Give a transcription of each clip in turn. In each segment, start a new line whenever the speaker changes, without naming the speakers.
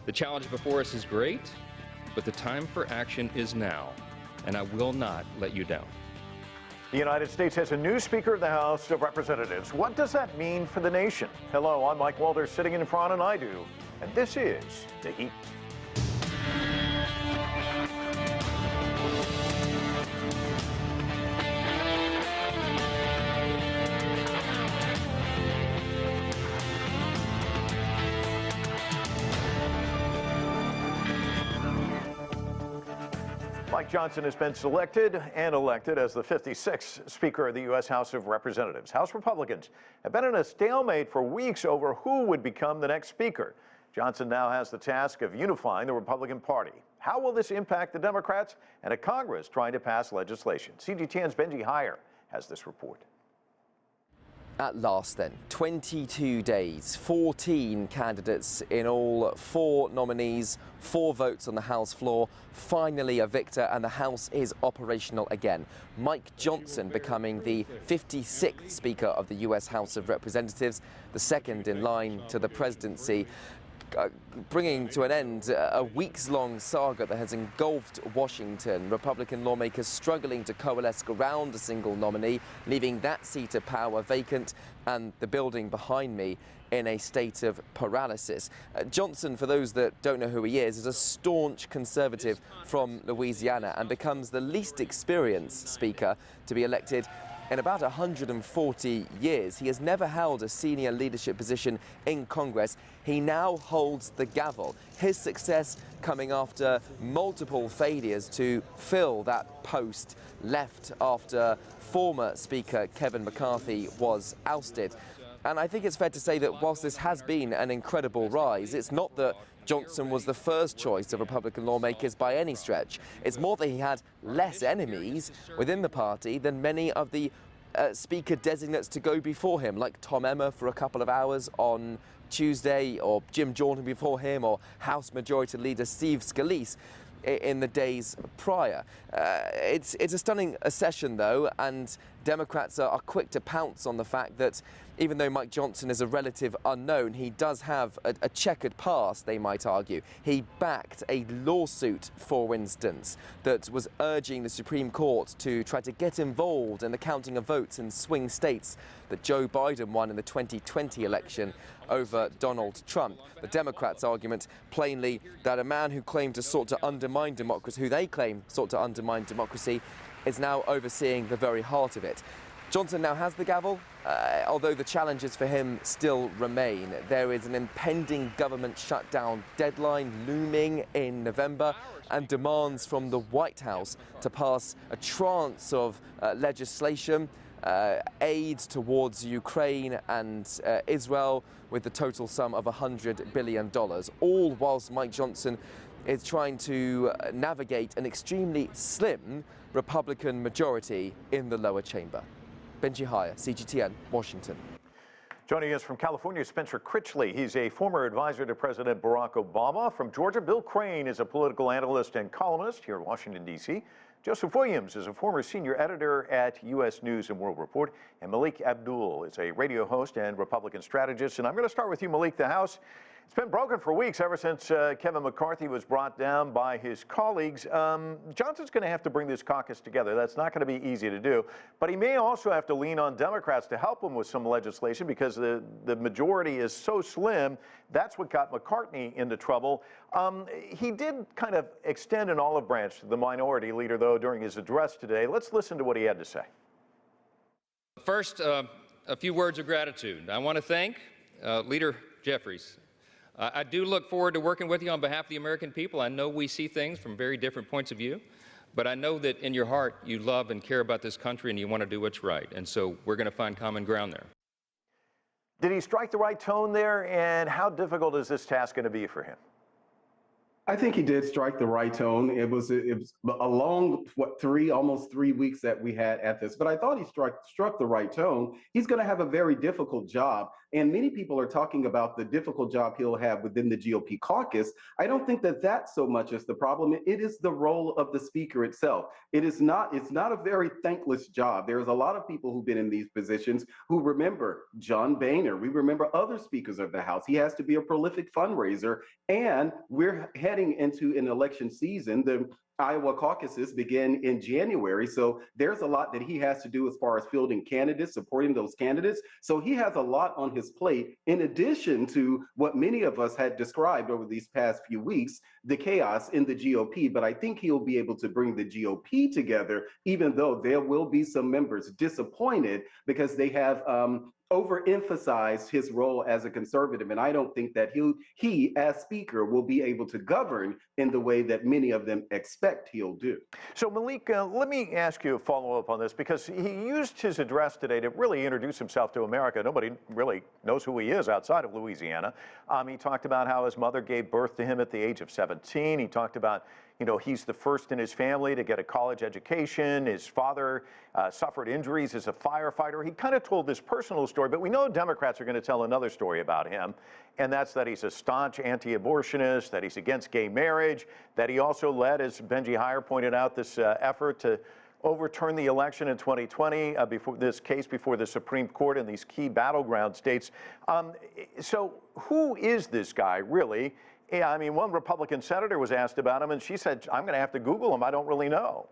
The challenge before us is great, but the time for action is now, and I will not let you down.
The United States has a new Speaker of the House of Representatives. What does that mean for the nation? Hello, I'm Mike Walters, sitting in front, and I do. And this is The Heat. Mike Johnson has been selected and elected as the 56th Speaker of the U.S. House of Representatives. House Republicans have been in a stalemate for weeks over who would become the next Speaker. Johnson now has the task of unifying the Republican Party. How will this impact the Democrats and a Congress trying to pass legislation? CGTN's Benji Heyer has this report.
At last then, 22 days, 14 candidates in all, 4 nominees, 4 votes on the House floor, finally a victor, and the House is operational again. Mike Johnson becoming the 56th Speaker of the US House of Representatives, the second in line to the presidency, bringing to an end a weeks-long saga that has engulfed Washington. Republican lawmakers struggling to coalesce around a single nominee, leaving that seat of power vacant and the building behind me in a state of paralysis. Johnson, for those that don't know who he is a staunch conservative from Louisiana and becomes the least experienced Speaker to be elected in about 140 years. He has never held a senior leadership position in Congress. He now holds the gavel. His success coming after multiple failures to fill that post left after former Speaker Kevin McCarthy was ousted. And I think it's fair to say that whilst this has been an incredible rise, it's not that Johnson was the first choice of Republican lawmakers by any stretch. It's more that he had less enemies within the party than many of the Speaker designates to go before him, like Tom Emmer for a couple of hours on Tuesday, or Jim Jordan before him, or House Majority Leader Steve Scalise in the days prior. It's a stunning session, though, and Democrats are quick to pounce on the fact that even though Mike Johnson is a relative unknown, he does have a checkered past, they might argue. He backed a lawsuit, for instance, that was urging the Supreme Court to try to get involved in the counting of votes in swing states that Joe Biden won in the 2020 election over Donald Trump. The Democrats' argument plainly that a man who claimed to sought to undermine democracy, who they claim sought to undermine democracy, is now overseeing the very heart of it. Johnson now has the gavel, although the challenges for him still remain. There is an impending government shutdown deadline looming in November and demands from the White House to pass a tranche of legislation, aid towards Ukraine and Israel with the total sum of $100 billion, all whilst Mike Johnson is trying to navigate an extremely slim Republican majority in the lower chamber. Benji Heyer, CGTN, Washington.
Joining us from California, Spencer Critchley. He's a former advisor to President Barack Obama. From Georgia, Bill Crane is a political analyst and columnist here in Washington, D.C. Joseph Williams is a former senior editor at U.S. News and World Report. And Melik Abdul is a radio host and Republican strategist. And I'm going to start with you, Melik. The House, it's been broken for weeks ever since Kevin McCarthy was brought down by his colleagues. Johnson's going to have to bring this caucus together. That's not going to be easy to do. But he may also have to lean on Democrats to help him with some legislation because the majority is so slim. That's what got McCarthy into trouble. He did kind of extend an olive branch to the minority leader, though, during his address today. Let's listen to what he had to say.
First, a few words of gratitude. I want to thank Leader Jeffries. I do look forward to working with you on behalf of the American people. I know we see things from very different points of view, but I know that in your heart you love and care about this country and you want to do what's right. And so we're going to find common ground there.
Did he strike the right tone there? And how difficult is this task going to be for him?
I think he did strike the right tone. It was a long almost 3 weeks that we had at this, but I thought he struck the right tone. He's going to have a very difficult job, and many people are talking about the difficult job he'll have within the GOP caucus. I don't think that that's so much as the problem. It is the role of the speaker itself. It's not a very thankless job. There's a lot of people who've been in these positions who remember John Boehner. We remember other speakers of the House. He has to be a prolific fundraiser, and we're heading into an election season. The Iowa caucuses begin in January. So there's a lot that he has to do as far as fielding candidates, supporting those candidates. So he has a lot on his plate, in addition to what many of us had described over these past few weeks, the chaos in the GOP. But I think he'll be able to bring the GOP together, even though there will be some members disappointed because they have overemphasized his role as a conservative, and I don't think that he as speaker will be able to govern in the way that many of them expect he'll do.
So Melik, let me ask you a follow-up on this, because he used his address today to really introduce himself to America. Nobody really knows who he is outside of Louisiana. He talked about how his mother gave birth to him at the age of 17. He talked about, you know, he's the first in his family to get a college education. His father suffered injuries as a firefighter. He kind of told this personal story, but we know Democrats are going to tell another story about him, and that's that he's a staunch anti-abortionist, that he's against gay marriage, that he also led, as Benji Heyer pointed out, this effort to overturn the election in 2020 before this case before the Supreme Court in these key battleground states. So who is this guy, really? Yeah, I mean, one Republican senator was asked about him, and she said, I'm going to have to Google him. I don't really know.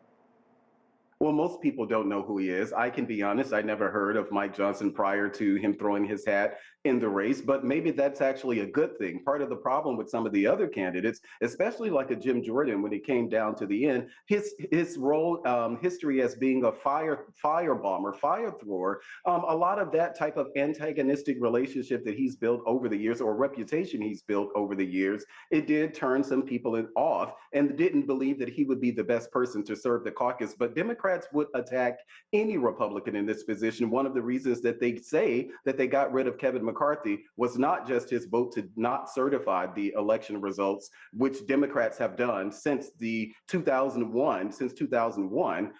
Well, most people don't know who he is. I can be honest, I never heard of Mike Johnson prior to him throwing his hat in the race, but maybe that's actually a good thing. Part of the problem with some of the other candidates, especially like a Jim Jordan, when it came down to the end, his role, history as being a fire bomber, fire thrower, a lot of that type of antagonistic relationship that he's built over the years, or reputation he's built over the years, it did turn some people off and didn't believe that he would be the best person to serve the caucus. But Democrats would attack any Republican in this position. One of the reasons that they say that they got rid of Kevin McCarthy was not just his vote to not certify the election results, which Democrats have done since 2001.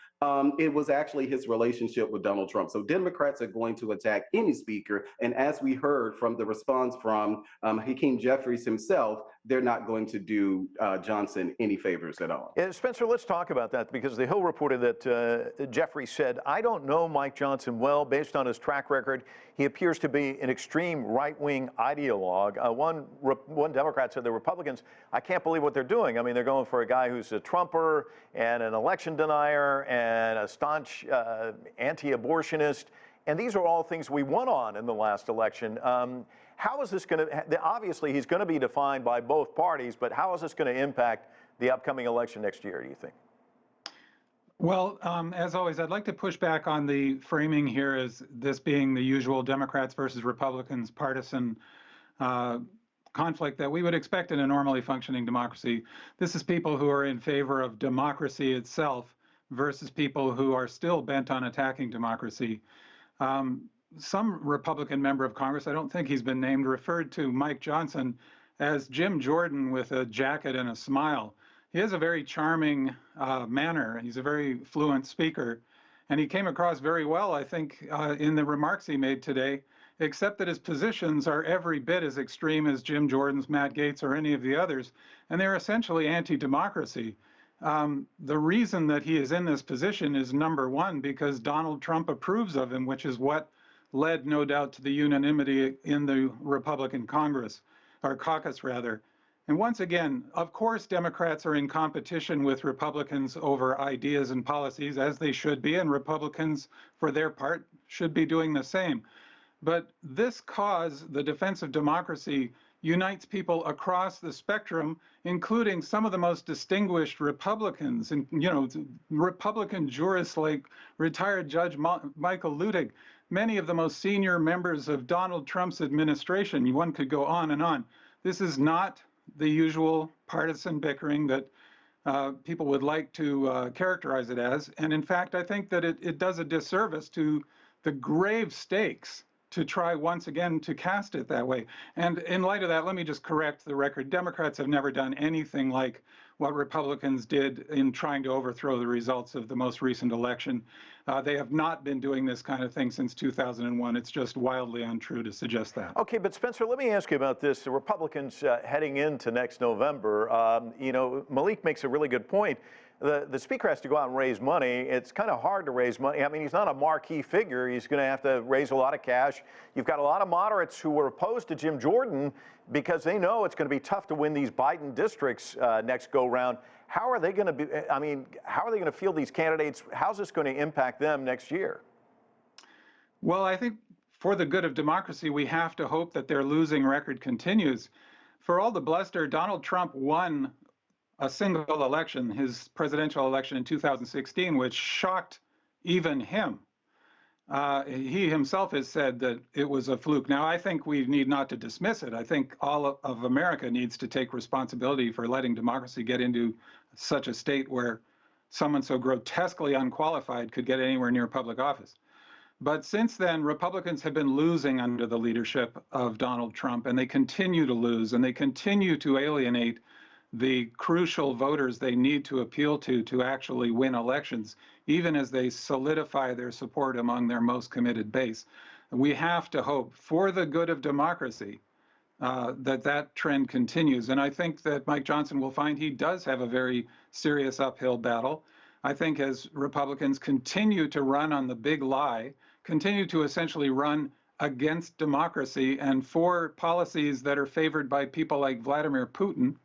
It was actually his relationship with Donald Trump. So Democrats are going to attack any speaker. And as we heard from the response from Hakeem Jeffries himself, they're not going to do Johnson any favors at all.
Spencer, let's talk about that, because the Hill reported that Jeffries said, I don't know Mike Johnson well. Based on his track record, he appears to be an extreme right-wing ideologue. One Democrat said, the Republicans, I can't believe what they're doing. I mean, they're going for a guy who's a Trumper and an election denier and a staunch anti-abortionist. And these are all things we won on in the last election. How is this going to, obviously he's going to be defined by both parties, but how is this going to impact the upcoming election next year, do you think?
Well, as always, I'd like to push back on the framing here as this being the usual Democrats versus Republicans partisan conflict that we would expect in a normally functioning democracy. This is people who are in favor of democracy itself versus people who are still bent on attacking democracy. Some Republican member of Congress, I don't think he's been named, referred to Mike Johnson as Jim Jordan with a jacket and a smile. He has a very charming manner. He's a very fluent speaker, and he came across very well, I think, in the remarks he made today, except that his positions are every bit as extreme as Jim Jordan's, Matt Gaetz, or any of the others, and they're essentially anti-democracy. The reason that he is in this position is, number one, because Donald Trump approves of him, which is what led, no doubt, to the unanimity in the Republican Congress, or caucus, rather. And once again, of course, Democrats are in competition with Republicans over ideas and policies, as they should be, and Republicans, for their part, should be doing the same. But this cause, the defense of democracy, unites people across the spectrum, including some of the most distinguished Republicans, and Republican jurists like retired Judge Michael Luttig, many of the most senior members of Donald Trump's administration. One could go on and on. This is not the usual partisan bickering that people would like to characterize it as. And in fact, I think that it does a disservice to the grave stakes to try once again to cast it that way. And in light of that, let me just correct the record. Democrats have never done anything like what Republicans did in trying to overthrow the results of the most recent election. They have not been doing this kind of thing since 2001. It's just wildly untrue to suggest that.
Okay, but Spencer, let me ask you about this. The Republicans heading into next November, you know, Melik makes a really good point. The speaker has to go out and raise money. It's kind of hard to raise money. I mean, he's not a marquee figure. He's going to have to raise a lot of cash. You've got a lot of moderates who were opposed to Jim Jordan because they know it's going to be tough to win these Biden districts next go round. How are they going to be? I mean, how are they going to field these candidates? How's this going to impact them next year?
Well, I think for the good of democracy, we have to hope that their losing record continues. For all the bluster, Donald Trump won a single election, his presidential election in 2016, which shocked even him. He himself has said that it was a fluke. Now, I think we need not to dismiss it. I think all of America needs to take responsibility for letting democracy get into such a state where someone so grotesquely unqualified could get anywhere near public office. But since then, Republicans have been losing under the leadership of Donald Trump, and they continue to lose, and they continue to alienate the crucial voters they need to appeal to actually win elections, even as they solidify their support among their most committed base. We have to hope, for the good of democracy, that trend continues. And I think that Mike Johnson will find he does have a very serious uphill battle. I think as Republicans continue to run on the big lie, continue to essentially run against democracy and for policies that are favored by people like Vladimir Putin,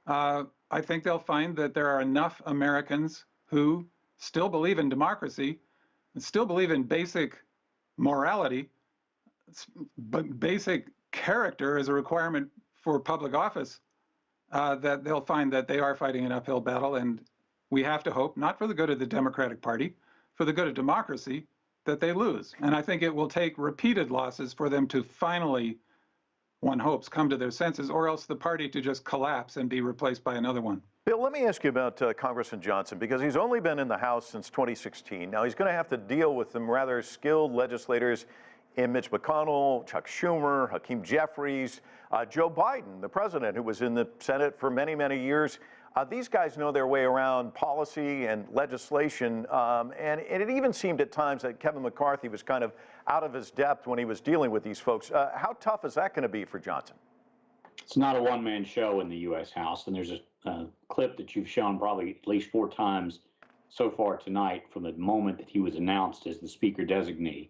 I think they'll find that there are enough Americans who still believe in democracy and still believe in basic morality, but basic character as a requirement for public office, that they'll find that they are fighting an uphill battle. And we have to hope, not for the good of the Democratic Party, for the good of democracy, that they lose. And I think it will take repeated losses for them to finally, one hopes, come to their senses, or else the party to just collapse and be replaced by another one.
Bill, let me ask you about Congressman Johnson, because he's only been in the House since 2016. Now, he's going to have to deal with some rather skilled legislators in Mitch McConnell, Chuck Schumer, Hakeem Jeffries, Joe Biden, the president, who was in the Senate for many, many years. These guys know their way around policy and legislation, and it even seemed at times that Kevin McCarthy was kind of out of his depth when he was dealing with these folks. How tough is that going to be for Johnson?
It's not a one-man show in the U.S. House, and there's a clip that you've shown probably at least 4 times so far tonight from the moment that he was announced as the speaker designee,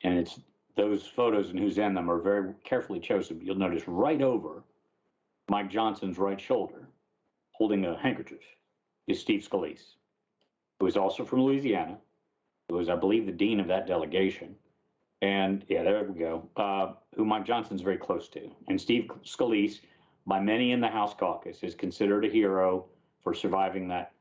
and it's those photos and who's in them are very carefully chosen. You'll notice right over Mike Johnson's right shoulder, holding a handkerchief, is Steve Scalise, who is also from Louisiana, who is, I believe, the dean of that delegation. And yeah, there we go, who Mike Johnson's very close to. And Steve Scalise, by many in the House caucus, is considered a hero for surviving that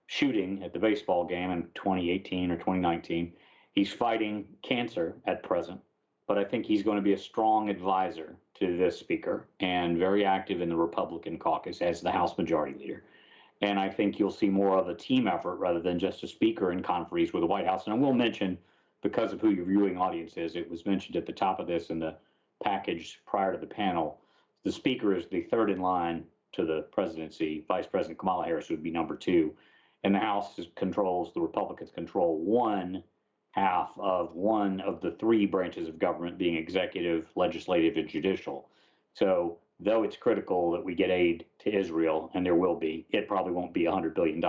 shooting at the baseball game in 2018 or 2019. He's fighting cancer at present, but I think he's going to be a strong advisor to this speaker and very active in the Republican caucus as the House Majority Leader. And I think you'll see more of a team effort rather than just a speaker in conferees with the White House. And I will mention, because of who your viewing audience is, it was mentioned at the top of this in the package prior to the panel, the speaker is the third in line to the presidency. Vice President Kamala Harris would be number 2. And the House controls, the Republicans control one half of one of the 3 branches of government, being executive, legislative, and judicial. So though it's critical that we get aid to Israel, and there will be, it probably won't be $100 billion.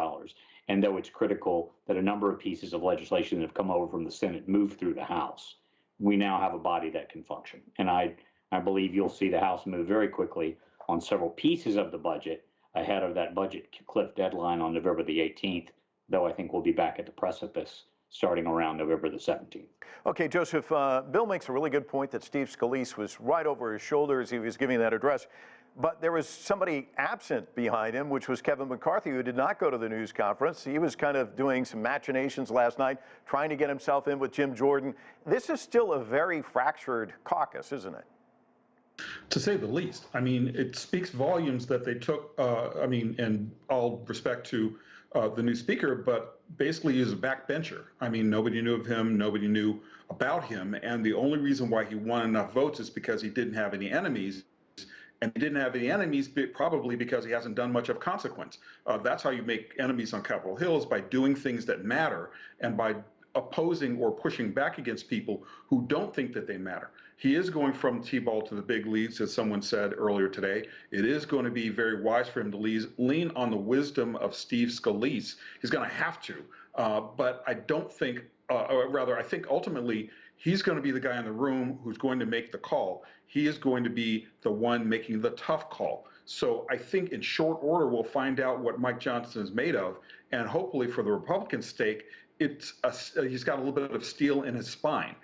And though it's critical that a number of pieces of legislation that have come over from the Senate move through the House, we now have a body that can function. And I believe you'll see the House move very quickly on several pieces of the budget ahead of that budget cliff deadline on November the 18th, though I think we'll be back at the precipice starting around November the 17th.
Okay, Joseph, Bill makes a really good point that Steve Scalise was right over his shoulder as he was giving that address. But there was somebody absent behind him, which was Kevin McCarthy, who did not go to the news conference. He was kind of doing some machinations last night, trying to get himself in with Jim Jordan. This is still a very fractured caucus, isn't it?
To say the least. I mean, it speaks volumes that they took, in all respect to the new speaker, but basically is a backbencher. I mean, nobody knew of him, nobody knew about him, and the only reason why he won enough votes is because he didn't have any enemies. And he didn't have any enemies, probably because he hasn't done much of consequence. That's how you make enemies on Capitol Hill, is by doing things that matter and by opposing or pushing back against people who don't think that they matter. He is going from T-ball to the big leagues, as someone said earlier today. It is going to be very wise for him to lean on the wisdom of Steve Scalise. He's going to have to, but I don't think, or rather, I think ultimately he's going to be the guy in the room who's going to make the call. He is going to be the one making the tough call. So I think in short order, we'll find out what Mike Johnson is made of. And hopefully for the Republican stake, he's got a little bit of steel in his spine,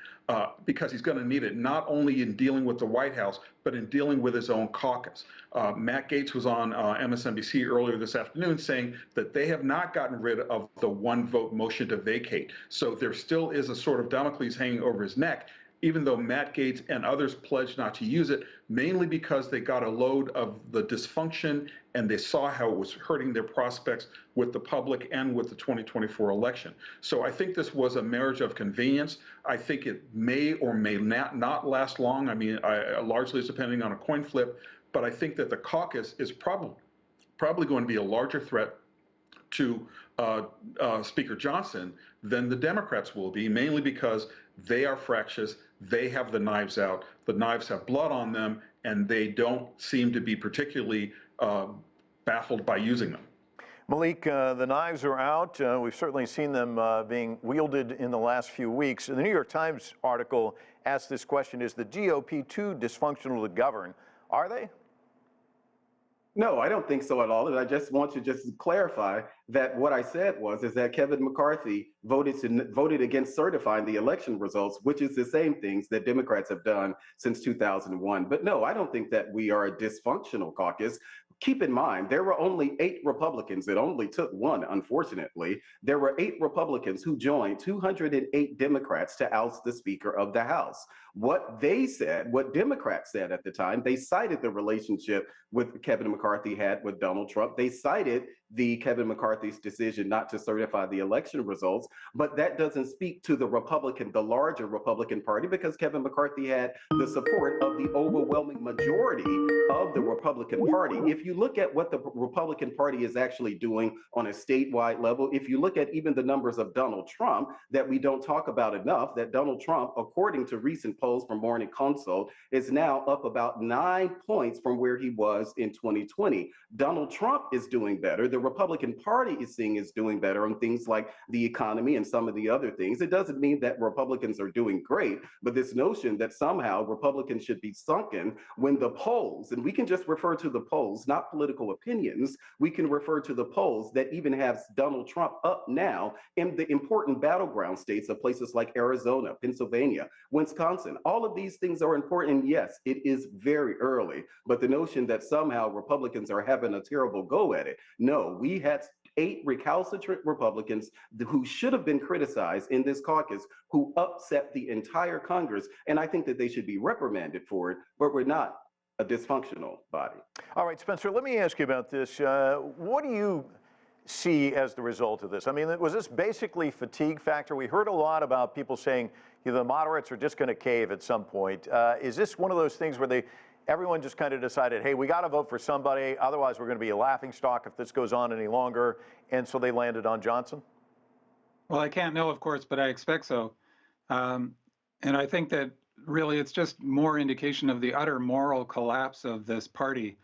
because he's going to need it, not only in dealing with the White House, but in dealing with his own caucus. Matt Gaetz was on MSNBC earlier this afternoon saying that they have not gotten rid of the one vote motion to vacate. So there still is a sort of Damocles hanging over his neck, even though Matt Gaetz and others pledged not to use it, mainly because they got a load of the dysfunction and they saw how it was hurting their prospects with the public and with the 2024 election. So I think this was a marriage of convenience. I think it may or may not last long. I mean, largely it's depending on a coin flip, but I think that the caucus is probably going to be a larger threat to Speaker Johnson than the Democrats will be, mainly because they are fractious, they have the knives out, the knives have blood on them, and they don't seem to be particularly baffled by using them.
Melik, the knives are out. We've certainly seen them being wielded in the last few weeks. The New York Times article asked this question: is the GOP too dysfunctional to govern? Are they?
No, I don't think so at all. And I just want to clarify that what I said is that Kevin McCarthy voted against certifying the election results, which is the same things that Democrats have done since 2001. But no, I don't think that we are a dysfunctional caucus. Keep in mind, there were only 8 Republicans. It only took one, unfortunately. There were 8 Republicans who joined 208 Democrats to oust the Speaker of the House. What they said, what Democrats said at the time, they cited the relationship with Kevin McCarthy had with Donald Trump. They cited the Kevin McCarthy's decision not to certify the election results, but that doesn't speak to the larger Republican Party, because Kevin McCarthy had the support of the overwhelming majority of the Republican Party. If you look at what the Republican Party is actually doing on a statewide level, if you look at even the numbers of Donald Trump that we don't talk about enough, that Donald Trump, according to recent polls from Morning Consult, is now up about 9 points from where he was in 2020. Donald Trump is doing better. The Republican Party is doing better on things like the economy and some of the other things. It doesn't mean that Republicans are doing great, but this notion that somehow Republicans should be sunken when the polls, and we can just refer to the polls, not political opinions, we can refer to the polls that even have Donald Trump up now in the important battleground states of places like Arizona, Pennsylvania, Wisconsin. All of these things are important. Yes, it is very early, but the notion that somehow Republicans are having a terrible go at it, no, we had 8 recalcitrant Republicans who should have been criticized in this caucus, who upset the entire Congress, and I think that they should be reprimanded for it, but we're not a dysfunctional body.
All right, Spencer, let me ask you about this. What do you see as the result of this? I mean, was this basically fatigue factor? We heard a lot about people saying the moderates are just going to cave at some point. Is this one of those things where everyone just kind of decided, hey, we got to vote for somebody, otherwise we're going to be a laughingstock if this goes on any longer, and so they landed on Johnson?
Well, I can't know, of course, but I expect so. And I think that really it's just more indication of the utter moral collapse of this party.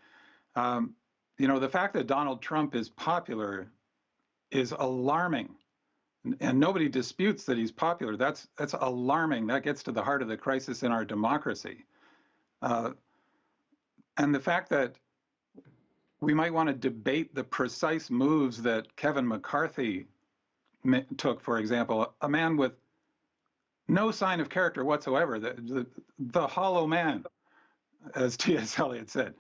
The fact that Donald Trump is popular is alarming, and nobody disputes that he's popular. That's alarming. That gets to the heart of the crisis in our democracy. And the fact that we might want to debate the precise moves that Kevin McCarthy took, for example, a man with no sign of character whatsoever, the hollow man, as T.S. Eliot said,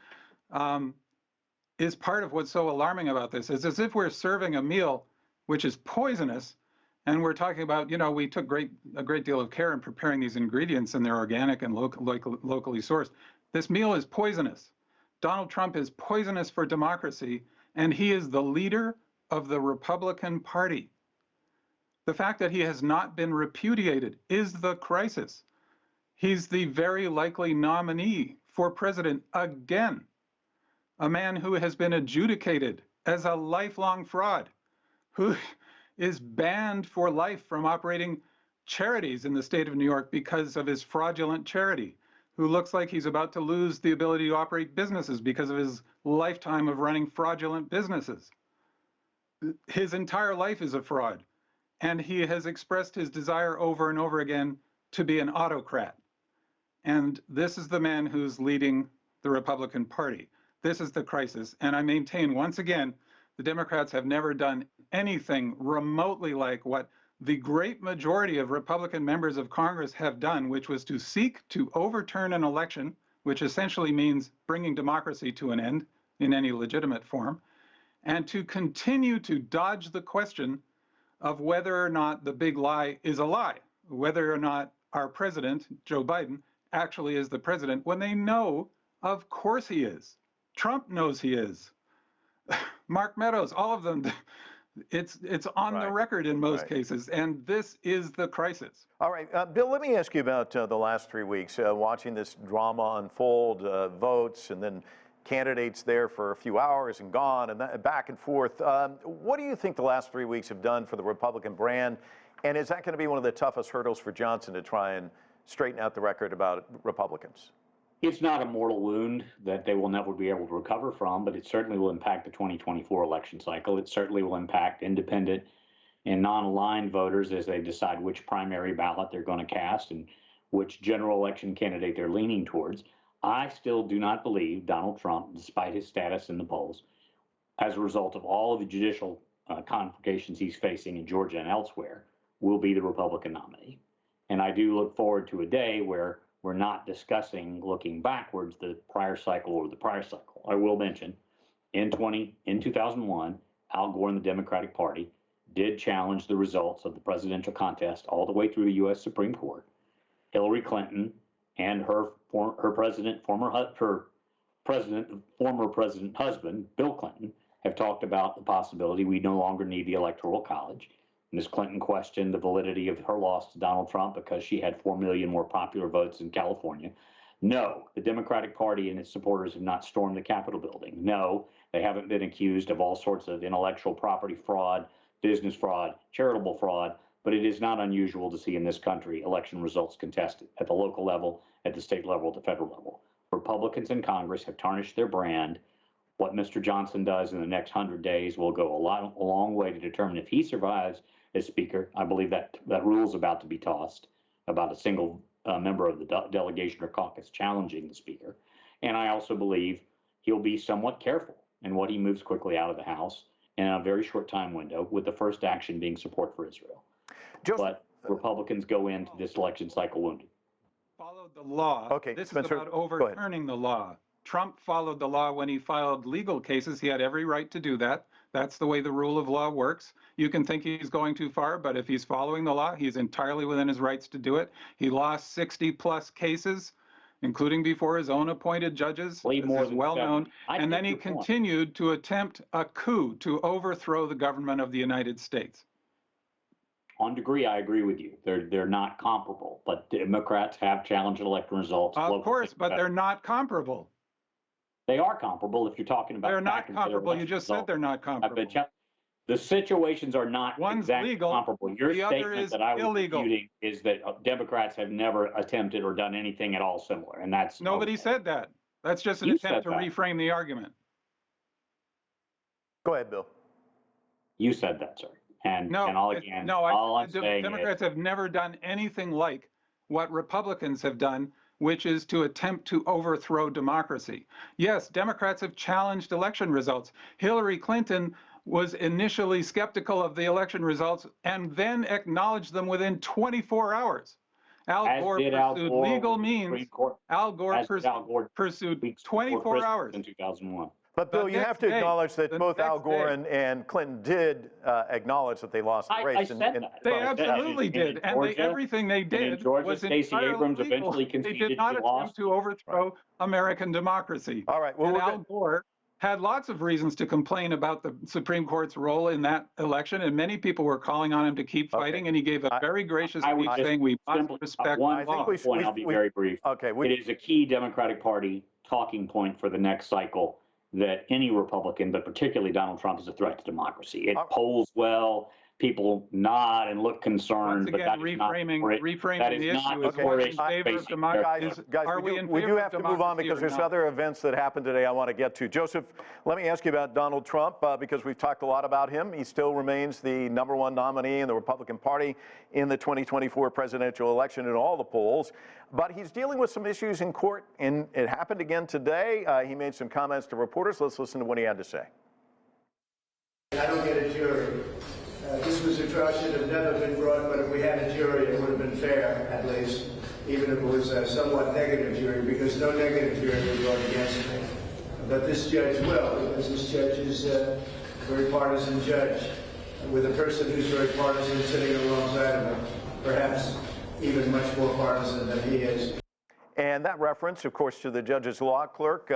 is part of what's so alarming about this. It's as if we're serving a meal which is poisonous, and we're talking about, we took a great deal of care in preparing these ingredients, and they're organic and locally sourced. This meal is poisonous. Donald Trump is poisonous for democracy, and he is the leader of the Republican Party. The fact that he has not been repudiated is the crisis. He's the very likely nominee for president again, a man who has been adjudicated as a lifelong fraud, who is banned for life from operating charities in the state of New York because of his fraudulent charity, who looks like he's about to lose the ability to operate businesses because of his lifetime of running fraudulent businesses. His entire life is a fraud, and he has expressed his desire over and over again to be an autocrat. And this is the man who's leading the Republican Party. This is the crisis. And I maintain once again, the Democrats have never done anything remotely like what the great majority of Republican members of Congress have done, which was to seek to overturn an election, which essentially means bringing democracy to an end in any legitimate form, and to continue to dodge the question of whether or not the big lie is a lie, whether or not our president, Joe Biden, actually is the president, when they know, of course he is. Trump knows he is. Mark Meadows, all of them, it's on the record in most cases, and this is the crisis.
All right, Bill, let me ask you about the last 3 weeks, watching this drama unfold, votes, and then candidates there for a few hours and gone, and back and forth. What do you think the last 3 weeks have done for the Republican brand? And is that going to be one of the toughest hurdles for Johnson to try and straighten out the record about Republicans?
It's not a mortal wound that they will never be able to recover from, but it certainly will impact the 2024 election cycle. It certainly will impact independent and non-aligned voters as they decide which primary ballot they're going to cast and which general election candidate they're leaning towards. I still do not believe Donald Trump, despite his status in the polls, as a result of all of the judicial complications he's facing in Georgia and elsewhere, will be the Republican nominee. And I do look forward to a day where we're not discussing looking backwards the prior cycle or the prior cycle. I will mention in 2001, Al Gore and the Democratic Party did challenge the results of the presidential contest all the way through the U.S. Supreme Court. Hillary Clinton and her former president husband, Bill Clinton, have talked about the possibility we no longer need the Electoral College. Ms. Clinton questioned the validity of her loss to Donald Trump because she had 4 million more popular votes in California. No, the Democratic Party and its supporters have not stormed the Capitol building. No, they haven't been accused of all sorts of intellectual property fraud, business fraud, charitable fraud, but it is not unusual to see in this country election results contested at the local level, at the state level, at the federal level. Republicans in Congress have tarnished their brand. What Mr. Johnson does in the next 100 days will go a long way to determine if he survives as Speaker. I believe that rule is about to be tossed about a single member of the delegation or caucus challenging the Speaker. And I also believe he'll be somewhat careful in what he moves quickly out of the House in a very short time window, with the first action being support for Israel. But Republicans go into this election cycle wounded.
Followed the law.
Okay,
this
Spencer,
is about overturning the law. Trump followed the law when he filed legal cases. He had every right to do that. That's the way the rule of law works. You can think he's going too far, but if he's following the law, he's entirely within his rights to do it. He lost 60+ cases, including before his own appointed judges. This is well known. And then he continued to attempt a coup to overthrow the government of the United States.
On degree, I agree with you. They're not comparable, but Democrats have challenged election results.
Of course, but they're not comparable.
They are comparable if you're talking about.
They're not comparable. You just said they're not comparable.
The situations are not exactly comparable. Your statement that I was refuting is that Democrats have never attempted or done anything at all similar, and that's
nobody said that. That's just an attempt to reframe the argument.
Go ahead, Bill.
You said that, sir. And
Democrats have never done anything like what Republicans have done, which is to attempt to overthrow democracy. Yes, Democrats have challenged election results. Hillary Clinton was initially skeptical of the election results and then acknowledged them within 24 hours. Al Gore pursued legal means. Al Gore pursued 24 hours
in 2001.
But Bill, you have to acknowledge that both Al Gore and Clinton did acknowledge that they lost the race.
They absolutely did, and everything they did was entirely legal. They did not attempt to overthrow American democracy.
All right. Well,
and Al Gore had lots of reasons to complain about the Supreme Court's role in that election, and many people were calling on him to keep fighting, and he gave a very gracious speech saying we must respect
one
law.
point. I'll be very brief.
Okay,
it is a key Democratic Party talking point for the next cycle that any Republican, but particularly Donald Trump, is a threat to democracy. It polls well. People nod and look concerned,
Once
but
again,
that is not
reframing the issue is we're in favor of democracy.
Guys,
Are
we do have to move on because there's other events that happened today I want to get to. Joseph, let me ask you about Donald Trump because we've talked a lot about him. He still remains the #1 nominee in the Republican Party in the 2024 presidential election in all the polls. But he's dealing with some issues in court, and it happened again today. He made some comments to reporters. Let's listen to what he had to say.
I don't get a jury. This was a trial should have never been brought, but if we had a jury, it would have been fair, at least, even if it was a somewhat negative jury, because no negative jury was brought against me. But this judge will, because this judge is a very partisan judge, with a person who's very partisan sitting alongside of him, perhaps even much more partisan than he is.
And that reference, of course, to the judge's law clerk.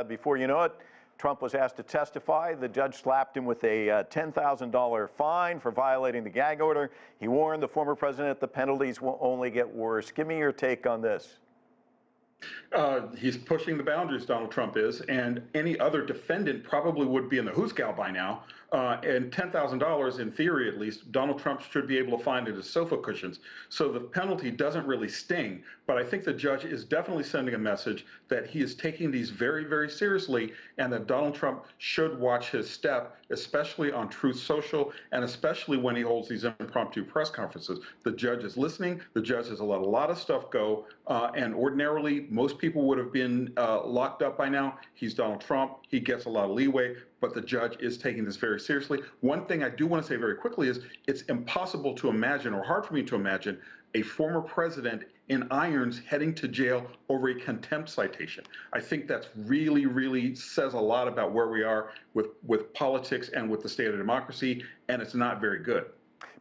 Before you know it, Trump was asked to testify. The judge slapped him with a $10,000 fine for violating the gag order. He warned the former president the penalties will only get worse. Give me your take on this.
He's pushing the boundaries, Donald Trump is, and any other defendant probably would be in the hoosgow by now. And $10,000, in theory at least, Donald Trump should be able to find in his sofa cushions. So the penalty doesn't really sting. But I think the judge is definitely sending a message that he is taking these very, very seriously, and that Donald Trump should watch his step, especially on Truth Social, and especially when he holds these impromptu press conferences. The judge is listening. The judge has let a lot of stuff go. And ordinarily, most people would have been locked up by now. He's Donald Trump. He gets a lot of leeway. But the judge is taking this very seriously. One thing I do want to say very quickly is it's impossible to imagine, or hard for me to imagine, a former president in irons heading to jail over a contempt citation. I think that's really, really says a lot about where we are with politics and with the state of democracy, and it's not very good.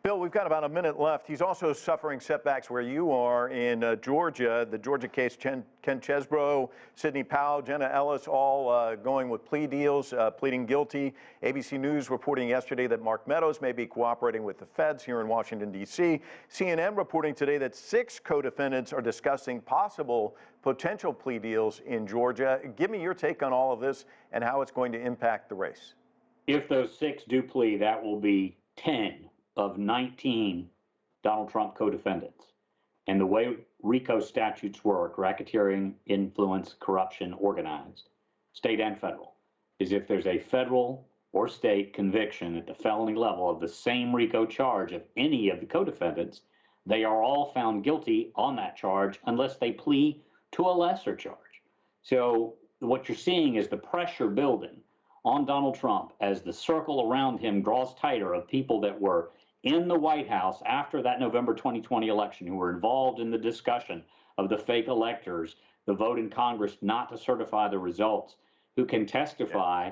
Bill, we've got about a minute left. He's also suffering setbacks where you are in Georgia. The Georgia case, Ken Chesebro, Sidney Powell, Jenna Ellis, all going with plea deals, pleading guilty. ABC News reporting yesterday that Mark Meadows may be cooperating with the feds here in Washington, D.C. CNN reporting today that 6 co-defendants are discussing possible potential plea deals in Georgia. Give me your take on all of this and how it's going to impact the race.
If those 6 do plea, that will be 10 of 19 Donald Trump co-defendants. And the way RICO statutes work, racketeering, influence, corruption, organized, state and federal, is if there's a federal or state conviction at the felony level of the same RICO charge of any of the co-defendants, they are all found guilty on that charge unless they plea to a lesser charge. So what you're seeing is the pressure building on Donald Trump as the circle around him draws tighter of people that were in the White House after that November 2020 election, who were involved in the discussion of the fake electors, the vote in Congress not to certify the results, who can testify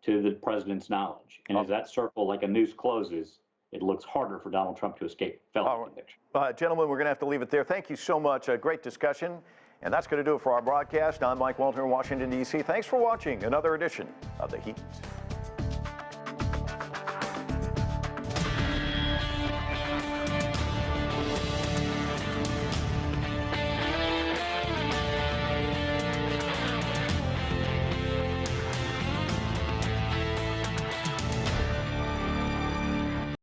to the president's knowledge. And as that circle, like a noose, closes, it looks harder for Donald Trump to escape felony conviction.
Gentlemen, we're going to have to leave it there. Thank you so much. A great discussion. And that's going to do it for our broadcast. I'm Mike Walter in Washington, D.C. Thanks for watching another edition of The Heat.